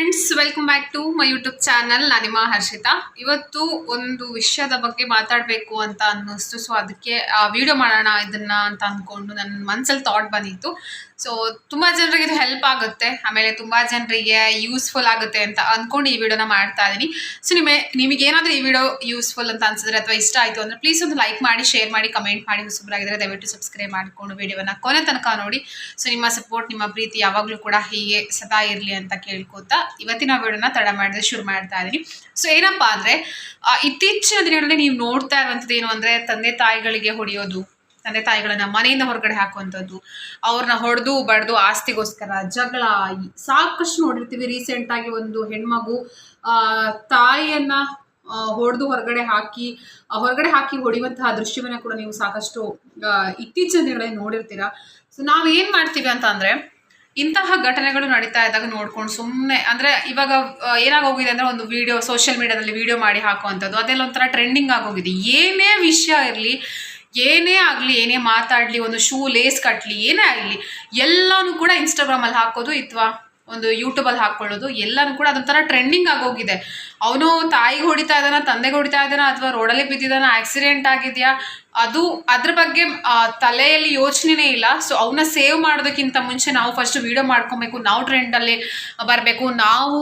Friends, welcome back to my YouTube channel. ನಾನು ನಿಮ್ಮ ಹರ್ಷಿತಾ. ಇವತ್ತು ಒಂದು ವಿಷಯದ ಬಗ್ಗೆ ಮಾತಾಡಬೇಕು ಅಂತ ಅನ್ನಿಸ್ತು. ಸೊ ಅದಕ್ಕೆ ವಿಡಿಯೋ ಮಾಡೋಣ ಇದನ್ನ ಅಂತ ಅಂದ್ಕೊಂಡು ನನ್ನ ಮನಸ್ಸಲ್ಲಿ ಥಾಟ್ ಬಂದಿತ್ತು. ಸೊ ತುಂಬ ಜನರಿಗೆ ಇದು ಹೆಲ್ಪ್ ಆಗುತ್ತೆ, ಆಮೇಲೆ ತುಂಬ ಜನರಿಗೆ ಯೂಸ್ಫುಲ್ ಆಗುತ್ತೆ ಅಂತ ಅಂದ್ಕೊಂಡು ಈ ವಿಡಿಯೋನ ಮಾಡ್ತಾ ಇದ್ದೀನಿ. ಸೊ ನಿಮಗೇನಾದರೂ ಈ ವಿಡಿಯೋ ಯೂಸ್ಫುಲ್ ಅಂತ ಅನ್ಸಿದ್ರೆ ಅಥವಾ ಇಷ್ಟ ಆಯಿತು ಅಂದರೆ ಪ್ಲೀಸ್ ಒಂದು ಲೈಕ್ ಮಾಡಿ, ಶೇರ್ ಮಾಡಿ, ಕಮೆಂಟ್ ಮಾಡಿ. ಹೊಸಬರಾಗಿದ್ದರೆ ದಯವಿಟ್ಟು ಸಬ್ಸ್ಕ್ರೈಬ್ ಮಾಡಿಕೊಂಡು ವಿಡಿಯೋನ ಕೊನೆ ತನಕ ನೋಡಿ. ಸೊ ನಿಮ್ಮ ಸಪೋರ್ಟ್, ನಿಮ್ಮ ಪ್ರೀತಿ ಯಾವಾಗಲೂ ಕೂಡ ಹೀಗೆ ಸದಾ ಇರಲಿ ಅಂತ ಕೇಳ್ಕೊತಾ ಇವತ್ತಿನ ವಿಡಿಯೋನ ತಡ ಮಾಡಿದ್ರೆ ಶುರು ಮಾಡ್ತಾ ಇದ್ದೀನಿ. ಸೊ ಏನಪ್ಪ ಅಂದರೆ, ಇತ್ತೀಚಿನ ದಿನಗಳಲ್ಲಿ ನೀವು ನೋಡ್ತಾ ಇರುವಂಥದ್ದು ಏನು ಅಂದರೆ, ತಂದೆ ತಾಯಿಗಳಿಗೆ ಹೊಡೆಯೋದು, ತಂದೆ ತಾಯಿಗಳನ್ನ ಮನೆಯಿಂದ ಹೊರಗಡೆ ಹಾಕುವಂಥದ್ದು, ಅವ್ರನ್ನ ಹೊಡೆದು ಬಡ್ದು ಆಸ್ತಿಗೋಸ್ಕರ ಜಗಳ ಸಾಕಷ್ಟು ನೋಡಿರ್ತೀವಿ. ರೀಸೆಂಟಾಗಿ ಒಂದು ಹೆಣ್ಮಗು ತಾಯಿಯನ್ನ ಹೊಡೆದು ಹೊರಗಡೆ ಹಾಕಿ ಹೊಡೆಯುವಂತಹ ದೃಶ್ಯವನ್ನ ಕೂಡ ನೀವು ಸಾಕಷ್ಟು ಇತ್ತೀಚಿನ ದಿನಗಳಲ್ಲಿ ನೋಡಿರ್ತೀರಾ. ಸೊ ನಾವು ಏನು ಮಾಡ್ತೀವಿ ಅಂತ ಅಂದರೆ, ಇಂತಹ ಘಟನೆಗಳು ನಡೀತಾ ಇದ್ದಾಗ ನೋಡ್ಕೊಂಡು ಸುಮ್ಮನೆ ಅಂದರೆ, ಇವಾಗ ಏನಾಗೋಗಿದೆ ಅಂದರೆ, ಒಂದು ವಿಡಿಯೋ ಸೋಷಿಯಲ್ ಮೀಡಿಯಾದಲ್ಲಿ ವಿಡಿಯೋ ಮಾಡಿ ಹಾಕುವಂಥದ್ದು ಅದೆಲ್ಲ ಒಂಥರ ಟ್ರೆಂಡಿಂಗ್ ಆಗೋಗಿದೆ. ಏನೇ ವಿಷಯ ಇರಲಿ, ಏನೇ ಆಗಲಿ, ಏನೇ ಮಾತಾಡಲಿ, ಒಂದು ಶೂ ಲೇಸ್ ಕಟ್ಟಲಿ, ಏನೇ ಆಗಲಿ ಎಲ್ಲನೂ ಕೂಡ ಇನ್ಸ್ಟಾಗ್ರಾಮಲ್ಲಿ ಹಾಕೋದು ಅಥವಾ ಒಂದು ಯೂಟ್ಯೂಬಲ್ಲಿ ಹಾಕ್ಕೊಳ್ಳೋದು ಎಲ್ಲನೂ ಕೂಡ ಅದೊಂಥರ ಟ್ರೆಂಡಿಂಗ್ ಆಗೋಗಿದೆ. ಅವನು ತಾಯಿಗೆ ಹೊಡಿತಾ ಇದ್ದಾನ, ತಂದೆಗೆ ಹೊಡಿತಾ ಇದ್ದಾನ, ಅಥವಾ ರೋಡಲ್ಲಿ ಬಿದ್ದಿದ್ದಾನ, ಆಕ್ಸಿಡೆಂಟ್ ಆಗಿದೆಯಾ, ಅದ್ರ ಬಗ್ಗೆ ತಲೆಯಲ್ಲಿ ಯೋಚನೆನೇ ಇಲ್ಲ. ಸೊ ಅವನ್ನ ಸೇವ್ ಮಾಡೋದಕ್ಕಿಂತ ಮುಂಚೆ ನಾವು ಫಸ್ಟ್ ವಿಡಿಯೋ ಮಾಡ್ಕೊಬೇಕು, ನಾವು ಟ್ರೆಂಡಲ್ಲಿ ಬರಬೇಕು, ನಾವು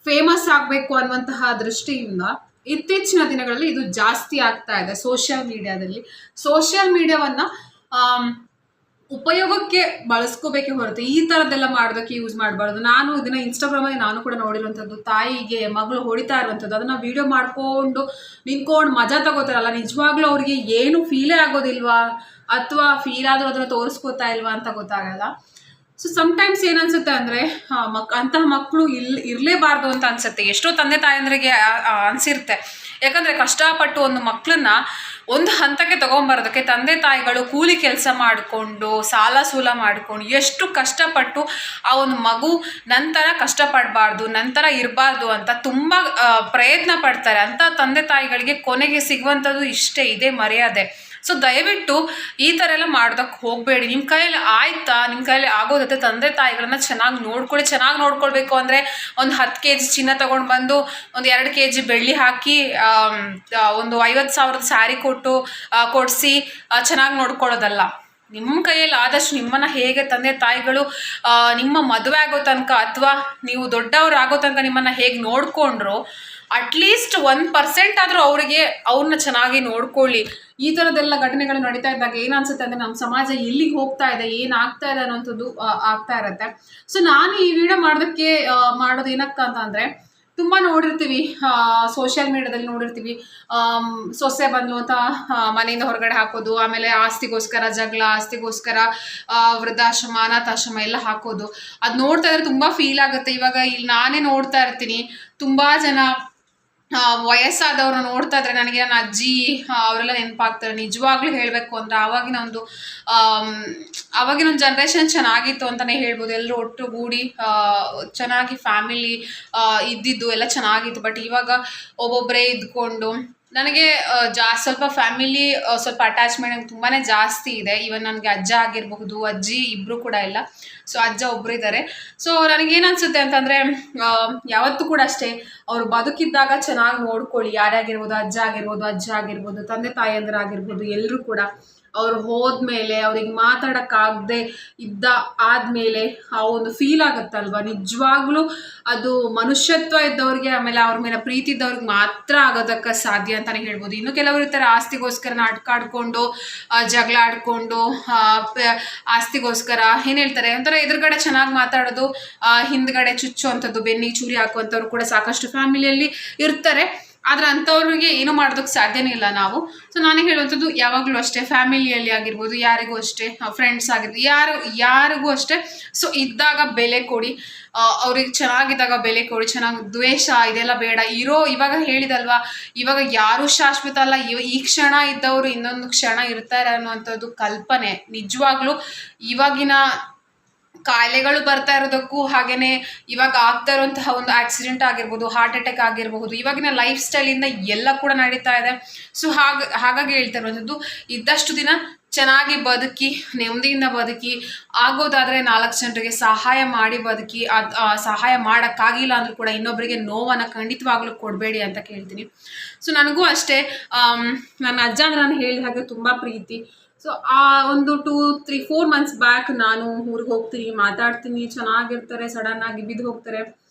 ಫೇಮಸ್ ಆಗಬೇಕು ಅನ್ನುವಂತಹ ದೃಷ್ಟಿಯಿಂದ ಇತ್ತೀಚಿನ ದಿನಗಳಲ್ಲಿ ಇದು ಜಾಸ್ತಿ ಆಗ್ತಾ ಇದೆ. ಸೋಷಿಯಲ್ ಮೀಡಿಯಾವನ್ನ ಉಪಯೋಗಕ್ಕೆ ಬಳಸ್ಕೋಬೇಕೆ ಹೊರತು ಈ ಥರದ್ದೆಲ್ಲ ಮಾಡೋದಕ್ಕೆ ಯೂಸ್ ಮಾಡಬಾರ್ದು. ನಾನು ಇದನ್ನ ಇನ್ಸ್ಟಾಗ್ರಾಮಲ್ಲಿ ನಾನು ಕೂಡ ನೋಡಿರುವಂಥದ್ದು, ತಾಯಿಗೆ ಮಗಳು ಹೊಡಿತಾ ಇರುವಂಥದ್ದು ಅದನ್ನು ವಿಡಿಯೋ ಮಾಡಿಕೊಂಡು ನಿಂತ್ಕೊಂಡು ಮಜಾ ತಗೋತಾರಲ್ಲ, ನಿಜವಾಗ್ಲೂ ಅವ್ರಿಗೆ ಏನು ಫೀಲೇ ಆಗೋದಿಲ್ವಾ ಅಥವಾ ಫೀಲ್ ಆದರೂ ಅದನ್ನು ತೋರಿಸ್ಕೋತಾ ಇಲ್ವಾ ಅಂತ ಗೊತ್ತಾಗಲ್ಲ. ಸೊ ಸಮ್ಟೈಮ್ಸ್ ಏನನ್ಸುತ್ತೆ ಅಂದರೆ, ಅಂತಹ ಮಕ್ಕಳು ಇರಲೇಬಾರ್ದು ಅಂತ ಅನ್ಸುತ್ತೆ. ಎಷ್ಟೋ ತಂದೆ ತಾಯಂದ್ರಿಗೆ ಅನಿಸಿರುತ್ತೆ. ಯಾಕಂದರೆ ಕಷ್ಟಪಟ್ಟು ಒಂದು ಮಕ್ಕಳನ್ನ ಒಂದು ಹಂತಕ್ಕೆ ತೊಗೊಂಬರೋದಕ್ಕೆ ತಂದೆ ತಾಯಿಗಳು ಕೂಲಿ ಕೆಲಸ ಮಾಡಿಕೊಂಡು ಸಾಲ ಸೂಲ ಮಾಡಿಕೊಂಡು ಎಷ್ಟು ಕಷ್ಟಪಟ್ಟು ಆ ಒಂದು ಮಗು ನಂತರ ಕಷ್ಟಪಡಬಾರ್ದು, ನಂತರ ಇರಬಾರ್ದು ಅಂತ ತುಂಬ ಪ್ರಯತ್ನ ಪಡ್ತಾರೆ. ಅಂತ ತಂದೆ ತಾಯಿಗಳಿಗೆ ಕೊನೆಗೆ ಸಿಗುವಂಥದ್ದು ಇಷ್ಟೇ, ಇದೇ ಮರ್ಯಾದೆ. ಸೊ ದಯವಿಟ್ಟು ಈ ಥರ ಎಲ್ಲ ಮಾಡೋದಕ್ಕೆ ಹೋಗಬೇಡಿ. ನಿಮ್ಮ ಕೈಯಲ್ಲಿ ಆಯ್ತಾ, ನಿಮ್ಮ ಕೈಯಲ್ಲಿ ಆಗೋದತ್ತೆ ತಂದೆ ತಾಯಿಗಳನ್ನ ಚೆನ್ನಾಗಿ ನೋಡ್ಕೊಳ್ಬೇಕು ಅಂದರೆ ಒಂದು 10 kg ಚಿನ್ನ ತೊಗೊಂಡು ಬಂದು ಒಂದು 2 kg ಬೆಳ್ಳಿ ಹಾಕಿ ಒಂದು 50,000 ಸ್ಯಾರಿ ಕೊಡಿಸಿ ಚೆನ್ನಾಗಿ ನೋಡ್ಕೊಳ್ಳೋದಲ್ಲ. ನಿಮ್ಮ ಕೈಯಲ್ಲಿ ಆದಷ್ಟು ನಿಮ್ಮನ್ನು ಹೇಗೆ ತಂದೆ ತಾಯಿಗಳು ನಿಮ್ಮ ಮದುವೆ ಆಗೋ ತನಕ ಅಥವಾ ನೀವು ದೊಡ್ಡವರು ಆಗೋ ತನಕ ನಿಮ್ಮನ್ನು ಹೇಗೆ ನೋಡಿಕೊಂಡ್ರು, ಅಟ್ಲೀಸ್ಟ್ 1% ಆದರೂ ಅವ್ರನ್ನ ಚೆನ್ನಾಗಿ ನೋಡ್ಕೊಳ್ಳಿ. ಈ ಥರದ್ದೆಲ್ಲ ಘಟನೆಗಳು ನಡೀತಾ ಇದ್ದಾಗ ಏನನ್ಸುತ್ತೆ ಅಂದರೆ, ನಮ್ಮ ಸಮಾಜ ಎಲ್ಲಿಗೆ ಹೋಗ್ತಾ ಇದೆ, ಏನಾಗ್ತಾ ಇದೆ ಅನ್ನೋಂಥದ್ದು ಆಗ್ತಾ ಇರುತ್ತೆ. ಸೊ ನಾನು ಈ ವಿಡಿಯೋ ಮಾಡೋದು ಏನಕ್ಕ ಅಂತ ಅಂದರೆ, ತುಂಬ ನೋಡಿರ್ತೀವಿ ಸೋಷಿಯಲ್ ಮೀಡಿಯಾದಲ್ಲಿ ನೋಡಿರ್ತೀವಿ, ಸೊಸೆ ಬಂದು ಅಂತ ಮನೆಯಿಂದ ಹೊರಗಡೆ ಹಾಕೋದು, ಆಮೇಲೆ ಆಸ್ತಿಗೋಸ್ಕರ ಜಗಳ, ಆಸ್ತಿಗೋಸ್ಕರ ವೃದ್ಧಾಶ್ರಮ, ಅನಾಥಾಶ್ರಮ ಎಲ್ಲ ಹಾಕೋದು. ಅದು ನೋಡ್ತಾ ಇದ್ರೆ ತುಂಬ ಫೀಲ್ ಆಗುತ್ತೆ. ಇವಾಗ ಇಲ್ಲಿ ನಾನೇ ನೋಡ್ತಾ ಇರ್ತೀನಿ, ತುಂಬ ಜನ ವಯಸ್ಸಾದವ್ರನ್ನ ನೋಡ್ತಾ ಇದ್ರೆ ನನಗೆ ನನ್ನ ಅಜ್ಜಿ ಅವರೆಲ್ಲ ನೆನಪಾಗ್ತಾರೆ. ನಿಜವಾಗ್ಲೂ ಹೇಳಬೇಕು ಅಂದರೆ ಆವಾಗಿನ ಒಂದು ಜನ್ರೇಷನ್ ಚೆನ್ನಾಗಿತ್ತು ಅಂತಲೇ ಹೇಳ್ಬೋದು. ಎಲ್ಲರೂ ಒಟ್ಟುಗೂಡಿ ಚೆನ್ನಾಗಿ ಫ್ಯಾಮಿಲಿ ಇದ್ದಿದ್ದು ಎಲ್ಲ ಚೆನ್ನಾಗಿತ್ತು. ಬಟ್ ಇವಾಗ ಒಬ್ಬೊಬ್ಬರೇ ಇದ್ಕೊಂಡು ನನಗೆ ಸ್ವಲ್ಪ ಫ್ಯಾಮಿಲಿ ಸ್ವಲ್ಪ ಅಟ್ಯಾಚ್ಮೆಂಟ್ ತುಂಬಾ ಜಾಸ್ತಿ ಇದೆ. ಈವನ್ ನನಗೆ ಅಜ್ಜ ಆಗಿರಬಹುದು, ಅಜ್ಜಿ ಇಬ್ಬರು ಕೂಡ ಇಲ್ಲ. ಸೊ ಅಜ್ಜ ಒಬ್ಬರು ಇದ್ದಾರೆ. ಸೊ ನನಗೇನು ಅನಿಸುತ್ತೆ ಅಂತಂದರೆ, ಯಾವತ್ತೂ ಕೂಡ ಅಷ್ಟೇ, ಅವರು ಬದುಕಿದ್ದಾಗ ಚೆನ್ನಾಗಿ ನೋಡ್ಕೊಳ್ಳಿ. ಯಾರ್ಯಾಗಿರ್ಬೋದು, ಅಜ್ಜ ಆಗಿರ್ಬೋದು, ತಂದೆ ತಾಯಿಯಂದರಾಗಿರ್ಬೋದು, ಎಲ್ಲರೂ ಕೂಡ ಅವ್ರು ಹೋದ್ಮೇಲೆ ಅವ್ರಿಗೆ ಮಾತಾಡೋಕ್ಕಾಗದೆ ಆದಮೇಲೆ ಆ ಒಂದು ಫೀಲ್ ಆಗುತ್ತಲ್ವ, ನಿಜವಾಗ್ಲೂ ಅದು ಮನುಷ್ಯತ್ವ ಇದ್ದವ್ರಿಗೆ, ಆಮೇಲೆ ಅವ್ರ ಮೇಲೆ ಪ್ರೀತಿ ಇದ್ದವ್ರಿಗೆ ಮಾತ್ರ ಆಗೋದಕ್ಕೆ ಸಾಧ್ಯ ಅಂತಲೇ ಹೇಳ್ಬೋದು. ಇನ್ನು ಕೆಲವರು ಇರ್ತಾರೆ ಆಸ್ತಿಗೋಸ್ಕರ ನಾಟಕ ಆಡ್ಕೊಂಡು, ಜಗಳ ಆಡ್ಕೊಂಡು, ಆಸ್ತಿಗೋಸ್ಕರ ಏನು ಹೇಳ್ತಾರೆ ಒಂಥರ ಎದುರುಗಡೆ ಚೆನ್ನಾಗಿ ಮಾತಾಡೋದು, ಹಿಂದ್ಗಡೆ ಚುಚ್ಚು ಅಂಥದ್ದು, ಬೆನ್ನಿಗೆ ಚೂರಿ ಹಾಕುವಂಥವ್ರು ಕೂಡ ಸಾಕಷ್ಟು ಫ್ಯಾಮಿಲಿಯಲ್ಲಿ ಇರ್ತಾರೆ. ಆದರೆ ಅಂಥವ್ರಿಗೆ ಏನು ಮಾಡೋದಕ್ಕೆ ಸಾಧ್ಯನೇ ಇಲ್ಲ ನಾವು. ಸೊ ನಾನು ಹೇಳುವಂಥದ್ದು ಯಾವಾಗಲೂ ಅಷ್ಟೇ, ಫ್ಯಾಮಿಲಿಯಲ್ಲಿ ಆಗಿರ್ಬೋದು, ಯಾರಿಗೂ ಅಷ್ಟೇ, ಫ್ರೆಂಡ್ಸ್ ಆಗಿರ್ಬೋದು, ಯಾರಿಗೂ ಅಷ್ಟೇ. ಸೊ ಇದ್ದಾಗ ಬೆಲೆ ಕೊಡಿ, ಅವ್ರಿಗೆ ಚೆನ್ನಾಗಿದ್ದಾಗ ಬೆಲೆ ಕೊಡಿ. ಚೆನ್ನಾಗಿ ದ್ವೇಷ ಇದೆಲ್ಲ ಬೇಡ. ಇವಾಗ ಹೇಳಿದಲ್ವಾ, ಇವಾಗ ಯಾರೂ ಶಾಶ್ವತ ಅಲ್ಲ. ಈ ಕ್ಷಣ ಇದ್ದವರು ಇನ್ನೊಂದು ಕ್ಷಣ ಇರ್ತಾರೆ ಅನ್ನುವಂಥದ್ದು ಕಲ್ಪನೆ. ನಿಜವಾಗ್ಲೂ ಇವಾಗಿನ ಕಾಯಿಲೆಗಳು ಬರ್ತಾ ಇರೋದಕ್ಕೂ ಹಾಗೆಯೇ ಇವಾಗ ಆಗ್ತಾ ಇರುವಂತಹ ಒಂದು ಆಕ್ಸಿಡೆಂಟ್ ಆಗಿರ್ಬೋದು, ಹಾರ್ಟ್ ಅಟ್ಯಾಕ್ ಆಗಿರಬಹುದು, ಇವಾಗಿನ ಲೈಫ್ ಸ್ಟೈಲಿಂದ ಎಲ್ಲ ಕೂಡ ನಡೀತಾ ಇದೆ. ಸೊ ಹಾಗಾಗಿ ಹೇಳ್ತಾ ಇರುವಂಥದ್ದು, ಇದ್ದಷ್ಟು ದಿನ ಚೆನ್ನಾಗಿ ಬದುಕಿ, ನೆಮ್ಮದಿಯಿಂದ ಬದುಕಿ, ಆಗೋದಾದರೆ 4 ಜನರಿಗೆ ಸಹಾಯ ಮಾಡಿ ಬದುಕಿ. ಸಹಾಯ ಮಾಡೋಕ್ಕಾಗಿಲ್ಲ ಅಂದರೂ ಕೂಡ ಇನ್ನೊಬ್ಬರಿಗೆ ನೋವನ್ನು ಖಂಡಿತವಾಗ್ಲೂ ಕೊಡಬೇಡಿ ಅಂತ ಕೇಳ್ತೀನಿ. ಸೊ ನನಗೂ ಅಷ್ಟೇ, ನನ್ನ ಅಜ್ಜ ಅಂದರೆ ನಾನು ಹೇಳಿದ ಹಾಗೆ ತುಂಬ ಪ್ರೀತಿ. ಸೊ ಆ ಒಂದು 2-3-4 ಮಂತ್ಸ್ ಬ್ಯಾಕ್ ನಾನು ಊರಿಗೆ ಹೋಗ್ತೀನಿ, ಮಾತಾಡ್ತೀನಿ, ಚೆನ್ನಾಗಿರ್ತಾರೆ, ಸಡನ್ನಾಗಿ ಬಿದ್ದು ಹೋಗ್ತಾರೆ.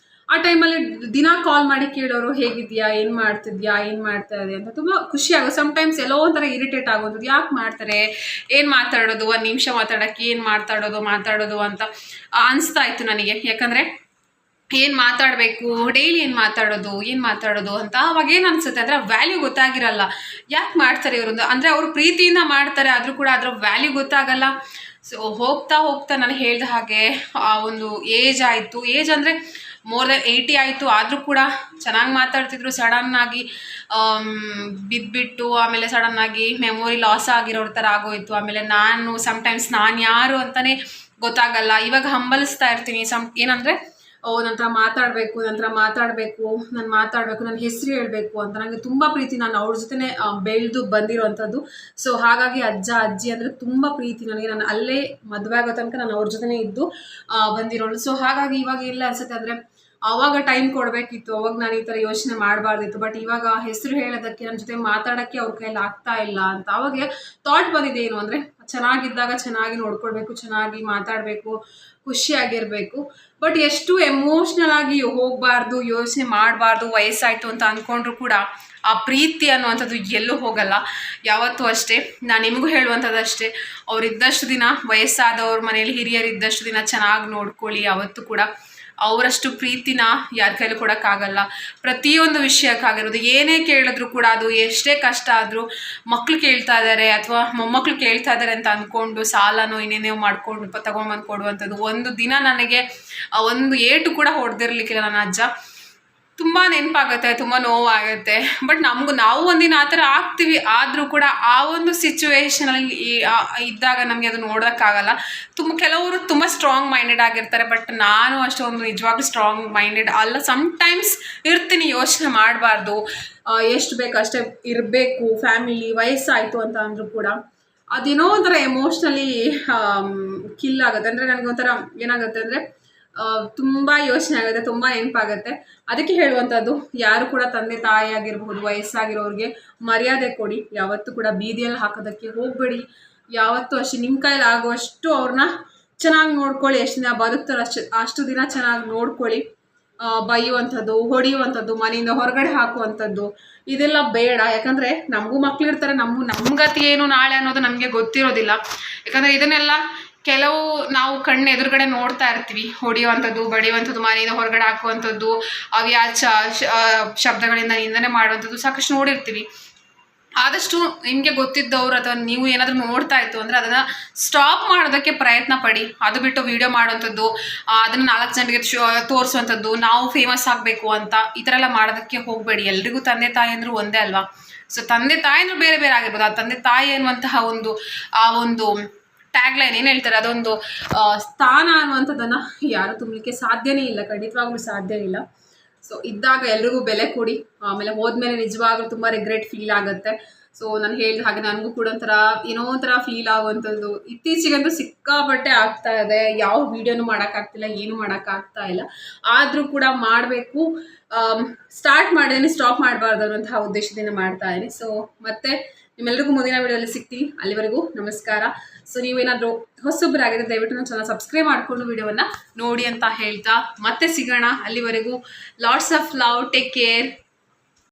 ಆ ಟೈಮಲ್ಲಿ ದಿನ ಕಾಲ್ ಮಾಡಿ ಕೇಳೋರು, ಹೇಗಿದ್ಯಾ, ಏನು ಮಾಡ್ತಿದ್ಯಾ, ಏನು ಮಾಡ್ತಾ ಇದೆ ಅಂತ. ತುಂಬ ಖುಷಿ ಆಗೋದು. ಸಮ್ಟೈಮ್ಸ್ ಎಲ್ಲೋ ಒಂಥರ ಇರಿಟೇಟ್ ಆಗೋದು, ಯಾಕೆ ಮಾಡ್ತಾರೆ, ಏನು ಮಾತಾಡೋದು, 1 ನಿಮಿಷ ಮಾತಾಡೋಕ್ಕೆ ಏನು ಮಾತಾಡೋದು ಅಂತ ಅನಿಸ್ತಾ ಇತ್ತು ನನಗೆ. ಯಾಕಂದರೆ ಏನು ಮಾತಾಡಬೇಕು, ಡೈಲಿ ಏನು ಮಾತಾಡೋದು ಅಂತ. ಅವಾಗ ಏನು ಅನಿಸುತ್ತೆ ಅಂದರೆ ವ್ಯಾಲ್ಯೂ ಗೊತ್ತಾಗಿರಲ್ಲ. ಯಾಕೆ ಮಾಡ್ತಾರೆ ಇವರು ಅಂದರೆ ಅವರು ಪ್ರೀತಿಯಿಂದ ಮಾಡ್ತಾರೆ, ಆದರೂ ಕೂಡ ಅದರ ವ್ಯಾಲ್ಯೂ ಗೊತ್ತಾಗಲ್ಲ. ಸೊ ಹೋಗ್ತಾ ನಾನು ಹೇಳಿದ ಹಾಗೆ ಒಂದು ಏಜ್ ಆಯಿತು. ಏಜ್ ಅಂದರೆ ಮೋರ್ ದೆನ್ 80 ಆಯಿತು. ಆದರೂ ಕೂಡ ಚೆನ್ನಾಗಿ ಮಾತಾಡ್ತಿದ್ರು. ಸಡನ್ನಾಗಿ ಬಿದ್ದುಬಿಟ್ಟು ಆಮೇಲೆ ಸಡನ್ನಾಗಿ ಮೆಮೊರಿ ಲಾಸ್ ಆಗಿರೋರ ಥರ ಆಗೋಯಿತು. ಆಮೇಲೆ ಸಮ್ಟೈಮ್ಸ್ ನಾನು ಯಾರು ಅಂತಲೇ ಗೊತ್ತಾಗಲ್ಲ. ಇವಾಗ ಹಂಬಲಿಸ್ತಾ ಇರ್ತೀನಿ. ಏನಂದರೆ ನಂತರ ಮಾತಾಡಬೇಕು, ನನ್ನ ಹೆಸರು ಹೇಳಬೇಕು ಅಂತ. ನನಗೆ ತುಂಬ ಪ್ರೀತಿ, ನಾನು ಅವ್ರ ಜೊತೆ ಬೆಳೆದು ಬಂದಿರೋವಂಥದ್ದು. ಸೊ ಹಾಗಾಗಿ ಅಜ್ಜ ಅಜ್ಜಿ ಅಂದರೆ ತುಂಬ ಪ್ರೀತಿ ನನಗೆ. ನಾನು ಅಲ್ಲೇ ಮದುವೆ ಆಗೋ ತನಕ ನಾನು ಅವ್ರ ಜೊತೆ ಇದ್ದು ಬಂದಿರೋಳು. ಸೊ ಹಾಗಾಗಿ ಇವಾಗ ಇಲ್ಲ ಅನ್ಸುತ್ತೆ ಅಂದರೆ ಆವಾಗ ಟೈಮ್ ಕೊಡಬೇಕಿತ್ತು, ಅವಾಗ ನಾನು ಈ ಥರ ಯೋಚನೆ ಮಾಡಬಾರ್ದಿತ್ತು. ಬಟ್ ಇವಾಗ ಹೆಸರು ಹೇಳೋದಕ್ಕೆ, ನನ್ನ ಜೊತೆ ಮಾತಾಡೋಕ್ಕೆ ಅವ್ರ ಕೈಯಲ್ಲಿ ಆಗ್ತಾ ಇಲ್ಲ ಅಂತ ಅವಾಗ ಥಾಟ್ ಬಂದಿದೆ. ಏನು ಅಂದರೆ ಚೆನ್ನಾಗಿದ್ದಾಗ ಚೆನ್ನಾಗಿ ನೋಡ್ಕೊಳ್ಬೇಕು, ಚೆನ್ನಾಗಿ ಮಾತಾಡಬೇಕು, ಖುಷಿಯಾಗಿರಬೇಕು. ಬಟ್ ಎಷ್ಟು ಎಮೋಷ್ನಲ್ ಆಗಿ ಹೋಗಬಾರ್ದು, ಯೋಚನೆ ಮಾಡಬಾರ್ದು. ವಯಸ್ಸಾಯಿತು ಅಂತ ಅಂದ್ಕೊಂಡ್ರು ಕೂಡ ಆ ಪ್ರೀತಿ ಅನ್ನುವಂಥದ್ದು ಎಲ್ಲೂ ಹೋಗಲ್ಲ ಯಾವತ್ತೂ ಅಷ್ಟೇ. ನಾನು ನಿಮಗೂ ಹೇಳುವಂಥದ್ದು ಅಷ್ಟೇ, ಅವರಿದ್ದಷ್ಟು ದಿನ, ವಯಸ್ಸಾದವ್ರ ಮನೇಲಿ ಹಿರಿಯರಿದ್ದಷ್ಟು ದಿನ ಚೆನ್ನಾಗಿ ನೋಡ್ಕೊಳ್ಳಿ. ಯಾವತ್ತೂ ಕೂಡ ಅವರಷ್ಟು ಪ್ರೀತಿನ ಯಾರ ಕೈಲೂ ಕೊಡೋಕ್ಕಾಗಲ್ಲ. ಪ್ರತಿಯೊಂದು ವಿಷಯಕ್ಕಾಗಿರೋದು, ಏನೇ ಕೇಳಿದ್ರು ಕೂಡ, ಅದು ಎಷ್ಟೇ ಕಷ್ಟ ಆದರೂ ಮಕ್ಕಳು ಕೇಳ್ತಾ ಇದ್ದಾರೆ ಅಥವಾ ಮೊಮ್ಮಕ್ಕಳು ಕೇಳ್ತಾ ಇದ್ದಾರೆ ಅಂತ ಅಂದ್ಕೊಂಡು ಸಾಲನೋ ಇನ್ನೇನೋ ಮಾಡ್ಕೊಂಡು ತಗೊಂಡ್ಬಂದು ಕೊಡುವಂಥದ್ದು. ಒಂದು ದಿನ ನನಗೆ ಒಂದು ಏಟು ಕೂಡ ಹೊಡೆದಿರ್ಲಿಕ್ಕಿಲ್ಲ ನನ್ನ ಅಜ್ಜ. ತುಂಬ ನೆನಪಾಗುತ್ತೆ, ತುಂಬ ನೋವಾಗುತ್ತೆ. ಬಟ್ ನಾವು ಒಂದಿನ ಆ ಥರ ಆಗ್ತೀವಿ. ಆದರೂ ಕೂಡ ಆ ಒಂದು ಸಿಚುವೇಶನಲ್ಲಿ ಇದ್ದಾಗ ನಮಗೆ ಅದು ನೋಡೋಕ್ಕಾಗಲ್ಲ. ಕೆಲವರು ತುಂಬ ಸ್ಟ್ರಾಂಗ್ ಮೈಂಡೆಡ್ ಆಗಿರ್ತಾರೆ. ಬಟ್ ನಾನು ಅಷ್ಟೊಂದು ನಿಜವಾಗ್ಲೂ ಸ್ಟ್ರಾಂಗ್ ಮೈಂಡೆಡ್ ಅಲ್ಲ. ಸಮ್ಟೈಮ್ಸ್ ಇರ್ತೀನಿ, ಯೋಚನೆ ಮಾಡಬಾರ್ದು, ಎಷ್ಟು ಬೇಕು ಅಷ್ಟೇ ಇರಬೇಕು. ಫ್ಯಾಮಿಲಿ ವಯಸ್ಸಾಯಿತು ಅಂತ ಅಂದರೂ ಕೂಡ ಅದೇನೋ ಒಂಥರ ಎಮೋಷ್ನಲಿ ಕಿಲ್ ಆಗುತ್ತೆ. ಅಂದರೆ ನನಗೆ ಒಂಥರ ಏನಾಗುತ್ತೆ ಅಂದರೆ ತುಂಬ ಯೋಚನೆ ಆಗುತ್ತೆ, ತುಂಬ ನೆನಪಾಗುತ್ತೆ. ಅದಕ್ಕೆ ಹೇಳುವಂಥದ್ದು, ಯಾರು ಕೂಡ ತಂದೆ ತಾಯಿ ಆಗಿರ್ಬೋದು, ವಯಸ್ಸಾಗಿರೋರಿಗೆ ಮರ್ಯಾದೆ ಕೊಡಿ. ಯಾವತ್ತೂ ಕೂಡ ಬೀದಿಯಲ್ಲಿ ಹಾಕೋದಕ್ಕೆ ಹೋಗಬೇಡಿ. ಯಾವತ್ತೂ ಅಷ್ಟೇ ನಿಮ್ಮ ಕೈಲಿ ಆಗುವಷ್ಟು ಅವ್ರನ್ನ ಚೆನ್ನಾಗಿ ನೋಡ್ಕೊಳ್ಳಿ. ಎಷ್ಟು ದಿನ ಬದುಕ್ತಾರೆ ಅಷ್ಟು ದಿನ ಚೆನ್ನಾಗಿ ನೋಡ್ಕೊಳ್ಳಿ. ಬೈಯುವಂಥದ್ದು, ಹೊಡೆಯುವಂಥದ್ದು, ಮನೆಯಿಂದ ಹೊರಗಡೆ ಹಾಕುವಂಥದ್ದು ಇದೆಲ್ಲ ಬೇಡ. ಯಾಕಂದರೆ ನಮಗೂ ಮಕ್ಕಳಿರ್ತಾರೆ, ನಮ್ಗತಿ ಏನು ನಾಳೆ ಅನ್ನೋದು ನಮಗೆ ಗೊತ್ತಿರೋದಿಲ್ಲ. ಯಾಕಂದರೆ ಇದನ್ನೆಲ್ಲ ಕೆಲವು ನಾವು ಕಣ್ಣು ಎದುರುಗಡೆ ನೋಡ್ತಾ ಇರ್ತೀವಿ. ಹೊಡೆಯುವಂಥದ್ದು, ಬಡಿಯುವಂಥದ್ದು, ಮನೆಯಿಂದ ಹೊರಗಡೆ ಹಾಕುವಂಥದ್ದು, ಅವ್ಯಾಚ ಶಬ್ದಗಳಿಂದ ನಿಂದನೆ ಮಾಡುವಂಥದ್ದು ಸಾಕಷ್ಟು ನೋಡಿರ್ತೀವಿ. ಆದಷ್ಟು ನಿಮಗೆ ಗೊತ್ತಿದ್ದವರು ಅಥವಾ ನೀವು ಏನಾದರೂ ನೋಡ್ತಾ ಇತ್ತು ಅಂದರೆ ಅದನ್ನು ಸ್ಟಾಪ್ ಮಾಡೋದಕ್ಕೆ ಪ್ರಯತ್ನ ಪಡಿ. ಅದು ಬಿಟ್ಟು ವಿಡಿಯೋ ಮಾಡುವಂಥದ್ದು, ಅದನ್ನು 4 ಜನರಿಗೆ ತೋರಿಸುವಂಥದ್ದು, ನಾವು ಫೇಮಸ್ ಆಗಬೇಕು ಅಂತ ಈ ಥರ ಎಲ್ಲ ಮಾಡೋದಕ್ಕೆ ಹೋಗಬೇಡಿ. ಎಲ್ರಿಗೂ ತಂದೆ ತಾಯಿ ಅಂದರೂ ಒಂದೇ ಅಲ್ವಾ. ಸೊ ತಂದೆ ತಾಯಿ ಅಂದರೂ ಬೇರೆ ಬೇರೆ ಆಗಿರ್ಬೋದು. ಆ ತಂದೆ ತಾಯಿ ಅನ್ನುವಂತಹ ಒಂದು ಟ್ಯಾಗ್ಲೈನ್ ಏನು ಹೇಳ್ತಾರೆ, ಅದೊಂದು ಸ್ಥಾನ ಅನ್ನುವಂಥದ್ದನ್ನು ಯಾರು ತುಂಬಲಿಕ್ಕೆ ಸಾಧ್ಯನೇ ಇಲ್ಲ, ಖಂಡಿತವಾಗ್ಲೂ ಸಾಧ್ಯ ಇಲ್ಲ. ಸೊ ಇದ್ದಾಗ ಎಲ್ರಿಗೂ ಬೆಲೆ ಕೊಡಿ. ಆಮೇಲೆ ಹೋದ್ಮೇಲೆ ನಿಜವಾಗ್ಲೂ ತುಂಬ ರಿಗ್ರೆಟ್ ಫೀಲ್ ಆಗುತ್ತೆ. ಸೊ ನಾನು ಹೇಳಿದ ಹಾಗೆ ನನಗೂ ಕೂಡ ಏನೋ ಒಂಥರ ಫೀಲ್ ಆಗುವಂಥದ್ದು ಇತ್ತೀಚೆಗಂತೂ ಸಿಕ್ಕಾಪಟ್ಟೆ ಆಗ್ತಾ ಇದೆ. ಯಾವ ವೀಡಿಯೋನು ಮಾಡೋಕ್ಕಾಗ್ತಿಲ್ಲ, ಏನು ಮಾಡೋಕ್ಕಾಗ್ತಾ ಇಲ್ಲ. ಆದರೂ ಕೂಡ ಮಾಡಬೇಕು, ಸ್ಟಾರ್ಟ್ ಮಾಡಿದ್ದೀನಿ, ಸ್ಟಾಪ್ ಮಾಡಬಾರ್ದು ಅನ್ನೋಂತಹ ಉದ್ದೇಶದಿಂದ ಮಾಡ್ತಾ ಇದ್ದೀನಿ. ಸೊ ಮತ್ತೆ ನಿಮ್ಮೆಲ್ಲರಿಗೂ ಮುಂದಿನ ವಿಡಿಯೋದಲ್ಲಿ ಸಿಗ್ತೀನಿ. ಅಲ್ಲಿವರೆಗೂ ನಮಸ್ಕಾರ. ಸೊ ನೀವೇನಾದರೂ ಹೊಸೊಬ್ಬರಾಗಿದ್ದರೆ ದಯವಿಟ್ಟು ನನ್ನ ಚಾನಲ್ ಸಬ್ಸ್ಕ್ರೈಬ್ ಮಾಡಿಕೊಂಡು ವಿಡಿಯೋವನ್ನು ನೋಡಿ ಅಂತ ಹೇಳ್ತಾ ಮತ್ತೆ ಸಿಗೋಣ. ಅಲ್ಲಿವರೆಗೂ lots of love, take care.